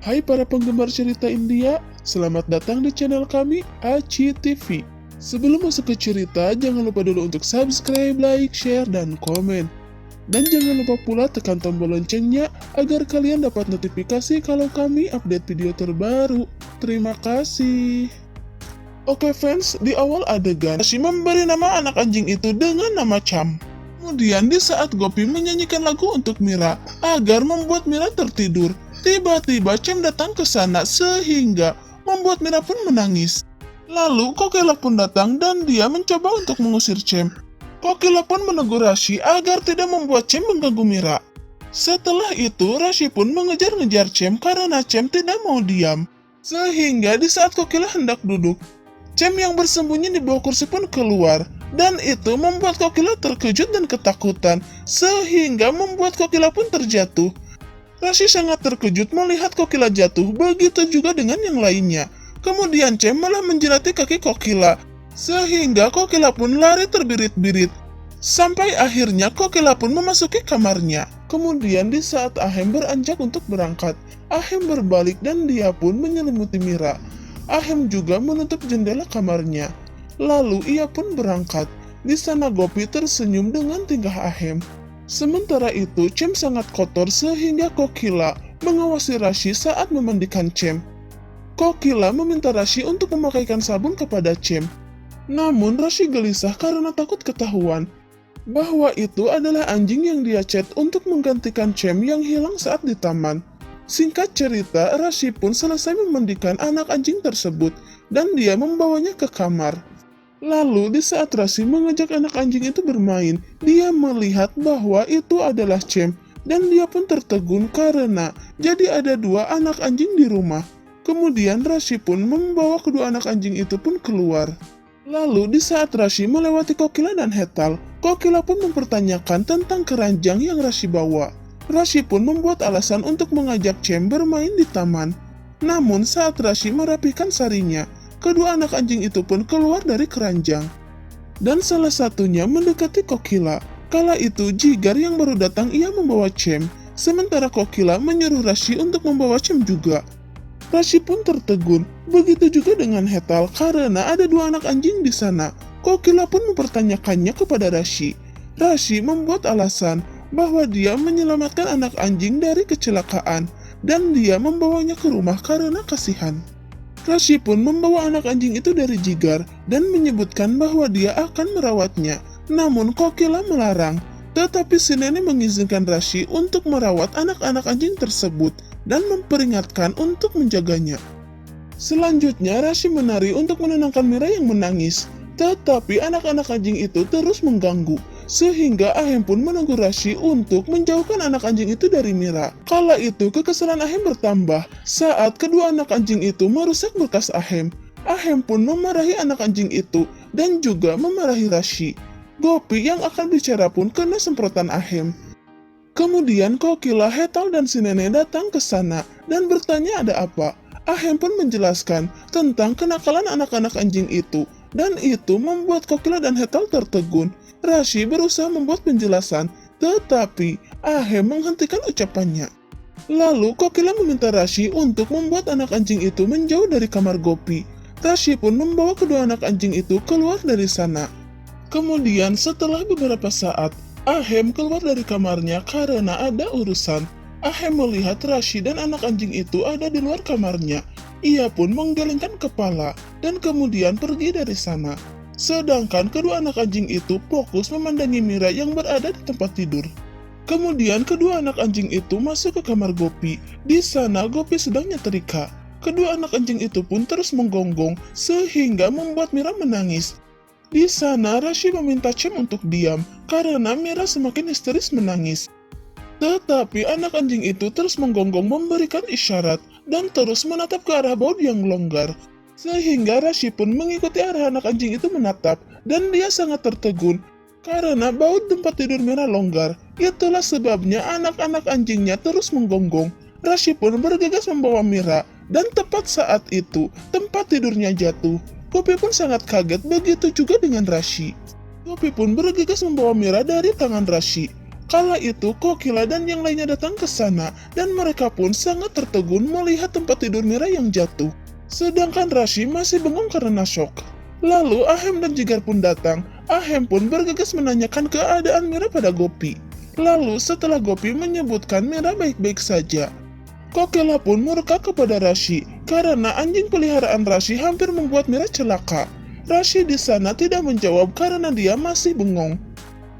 Hai para penggemar cerita India, selamat datang di channel kami Aci TV. Sebelum masuk ke cerita, jangan lupa dulu untuk subscribe, like, share, dan komen. Dan jangan lupa pula tekan tombol loncengnya agar kalian dapat notifikasi kalau kami update video terbaru. Terima kasih. Oke fans, di awal adegan, Rashi memberi nama anak anjing itu dengan nama Cham. Kemudian di saat Gopi menyanyikan lagu untuk Mira agar membuat Mira tertidur, tiba-tiba Cham datang ke sana sehingga membuat Mira pun menangis. Lalu Kokila pun datang dan dia mencoba untuk mengusir Cham. Kokila pun menegur Rashi agar tidak membuat Cham mengganggu Mira. Setelah itu Rashi pun mengejar-ngejar Cham karena Cham tidak mau diam. Sehingga di saat Kokila hendak duduk, Cham yang bersembunyi di bawah kursi pun keluar. Dan itu membuat Kokila terkejut dan ketakutan, sehingga membuat Kokila pun terjatuh. Rashi sangat terkejut melihat Kokila jatuh, begitu juga dengan yang lainnya. Kemudian Cham malah menjilati kaki Kokila, sehingga Kokila pun lari terbirit-birit. Sampai akhirnya Kokila pun memasuki kamarnya. Kemudian di saat Ahem beranjak untuk berangkat, Ahem berbalik dan dia pun menyelimuti Mira. Ahem juga menutup jendela kamarnya. Lalu ia pun berangkat. Di sana Gopi tersenyum dengan tingkah Ahem. Sementara itu Cham sangat kotor sehingga Kokila mengawasi Rashi saat memandikan Cham. Kokila meminta Rashi untuk memakaikan sabun kepada Cham. Namun Rashi gelisah karena takut ketahuan bahwa itu adalah anjing yang dia cat untuk menggantikan Cham yang hilang saat di taman. Singkat cerita, Rashi pun selesai memandikan anak anjing tersebut dan dia membawanya ke kamar. Lalu di saat Rashi mengajak anak anjing itu bermain, dia melihat bahwa itu adalah Cham dan dia pun tertegun karena jadi ada dua anak anjing di rumah. Kemudian Rashi pun membawa kedua anak anjing itu pun keluar. Lalu di saat Rashi melewati Kokila dan Hetal, Kokila pun mempertanyakan tentang keranjang yang Rashi bawa. Rashi pun membuat alasan untuk mengajak Cham bermain di taman. Namun saat Rashi merapikan sarinya, kedua anak anjing itu pun keluar dari keranjang. Dan salah satunya mendekati Kokila. Kala itu Jigar yang baru datang ia membawa Cham, sementara Kokila menyuruh Rashi untuk membawa Cham juga. Rashi pun tertegun, begitu juga dengan Hetal karena ada dua anak anjing di sana. Kokila pun mempertanyakannya kepada Rashi. Rashi membuat alasan bahwa dia menyelamatkan anak anjing dari kecelakaan dan dia membawanya ke rumah karena kasihan. Rashi pun membawa anak anjing itu dari Jigar dan menyebutkan bahwa dia akan merawatnya. Namun Kokila melarang, tetapi si nenek mengizinkan Rashi untuk merawat anak-anak anjing tersebut dan memperingatkan untuk menjaganya. Selanjutnya Rashi menari untuk menenangkan Mira yang menangis, tetapi anak-anak anjing itu terus mengganggu. Sehingga Ahem pun menegur Rashi untuk menjauhkan anak anjing itu dari Mira. Kala itu kekesalan Ahem bertambah saat kedua anak anjing itu merusak berkas Ahem. Ahem pun memarahi anak anjing itu dan juga memarahi Rashi. Gopi yang akan bicara pun kena semprotan Ahem. Kemudian Kokila, Hetal, dan si nenek datang ke sana dan bertanya ada apa. Ahem pun menjelaskan tentang kenakalan anak-anak anjing itu dan itu membuat Kokila dan Hetal tertegun. Rashi berusaha membuat penjelasan, tetapi Ahem menghentikan ucapannya. Lalu Kokila meminta Rashi untuk membuat anak anjing itu menjauh dari kamar Gopi. Rashi pun membawa kedua anak anjing itu keluar dari sana. Kemudian setelah beberapa saat, Ahem keluar dari kamarnya karena ada urusan. Ahem melihat Rashi dan anak anjing itu ada di luar kamarnya. Ia pun menggelengkan kepala dan kemudian pergi dari sana. Sedangkan kedua anak anjing itu fokus memandangi Mira yang berada di tempat tidur. Kemudian kedua anak anjing itu masuk ke kamar Gopi. Di sana Gopi sedang nyetrika. Kedua anak anjing itu pun terus menggonggong sehingga membuat Mira menangis. Di sana Rashi meminta Cham untuk diam karena Mira semakin histeris menangis. Tetapi anak anjing itu terus menggonggong memberikan isyarat dan terus menatap ke arah baut yang longgar. Sehingga Rashi pun mengikuti arah anak anjing itu menatap dan dia sangat tertegun karena baut tempat tidur Mira longgar. Itulah sebabnya anak-anak anjingnya terus menggonggong. Rashi pun bergegas membawa Mira dan tepat saat itu tempat tidurnya jatuh. Gopi pun sangat kaget, begitu juga dengan Rashi. Gopi pun bergegas membawa Mira dari tangan Rashi. Kala itu Kokila dan yang lainnya datang ke sana dan mereka pun sangat tertegun melihat tempat tidur Mira yang jatuh. Sedangkan Rashi masih bengong karena syok. Lalu Ahem dan Jigar pun datang. Ahem pun bergegas menanyakan keadaan Mira pada Gopi. Lalu setelah Gopi menyebutkan Mira baik-baik saja, Kokila pun murka kepada Rashi karena anjing peliharaan Rashi hampir membuat Mira celaka. Rashi di sana tidak menjawab karena dia masih bengong.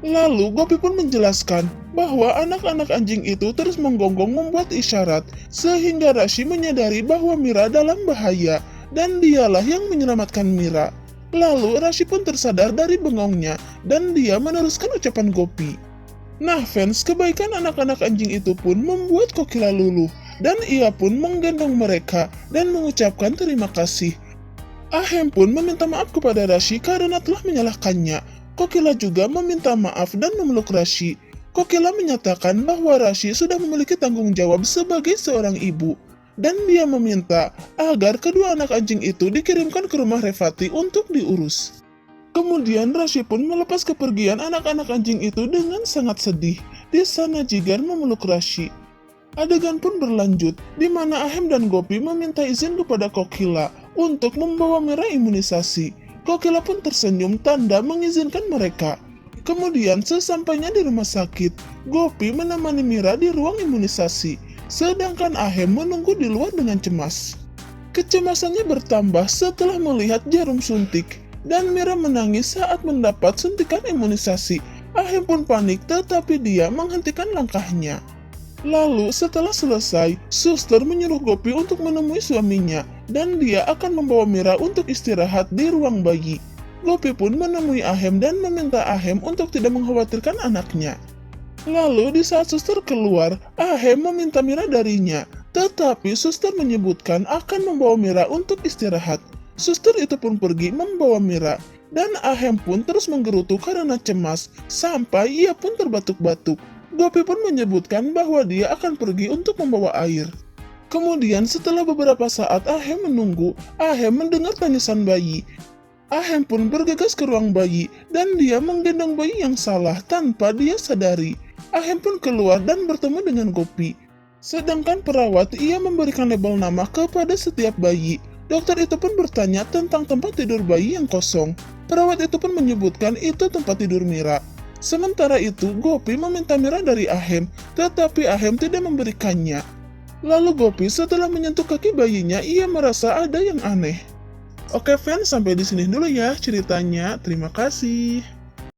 Lalu Gopi pun menjelaskan bahwa anak-anak anjing itu terus menggonggong membuat isyarat sehingga Rashi menyadari bahwa Mira dalam bahaya dan dialah yang menyelamatkan Mira. Lalu Rashi pun tersadar dari bengongnya dan dia meneruskan ucapan Gopi. Nah fans, kebaikan anak-anak anjing itu pun membuat Kokila luluh dan ia pun menggendong mereka dan mengucapkan terima kasih. Ahem pun meminta maaf kepada Rashi karena telah menyalahkannya. Kokila juga meminta maaf dan memeluk Rashi. Kokila menyatakan bahwa Rashi sudah memiliki tanggung jawab sebagai seorang ibu. Dan dia meminta agar kedua anak anjing itu dikirimkan ke rumah Revati untuk diurus. Kemudian Rashi pun melepas kepergian anak-anak anjing itu dengan sangat sedih. Di sana Jigar memeluk Rashi. Adegan pun berlanjut, di mana Ahem dan Gopi meminta izin kepada Kokila untuk membawa Mira imunisasi. Kokila pun tersenyum tanda mengizinkan mereka. Kemudian sesampainya di rumah sakit, Gopi menemani Mira di ruang imunisasi, sedangkan Ahem menunggu di luar dengan cemas. Kecemasannya bertambah setelah melihat jarum suntik, dan Mira menangis saat mendapat suntikan imunisasi. Ahem pun panik tetapi dia menghentikan langkahnya. Lalu setelah selesai, suster menyuruh Gopi untuk menemui suaminya dan dia akan membawa Mira untuk istirahat di ruang bayi. Gopi pun menemui Ahem dan meminta Ahem untuk tidak mengkhawatirkan anaknya. Lalu di saat suster keluar, Ahem meminta Mira darinya, tetapi suster menyebutkan akan membawa Mira untuk istirahat. Suster itu pun pergi membawa Mira dan Ahem pun terus menggerutu karena cemas sampai ia pun terbatuk-batuk. Gopi pun menyebutkan bahwa dia akan pergi untuk membawa air. Kemudian setelah beberapa saat Ahem menunggu, Ahem mendengar tangisan bayi. Ahem pun bergegas ke ruang bayi dan dia menggendong bayi yang salah tanpa dia sadari. Ahem pun keluar dan bertemu dengan Gopi. Sedangkan perawat ia memberikan label nama kepada setiap bayi. Dokter itu pun bertanya tentang tempat tidur bayi yang kosong. Perawat itu pun menyebutkan itu tempat tidur Mira. Sementara itu, Gopi meminta Mira dari Ahem, tetapi Ahem tidak memberikannya. Lalu Gopi setelah menyentuh kaki bayinya, ia merasa ada yang aneh. Oke fans, sampai di sini dulu ya ceritanya. Terima kasih.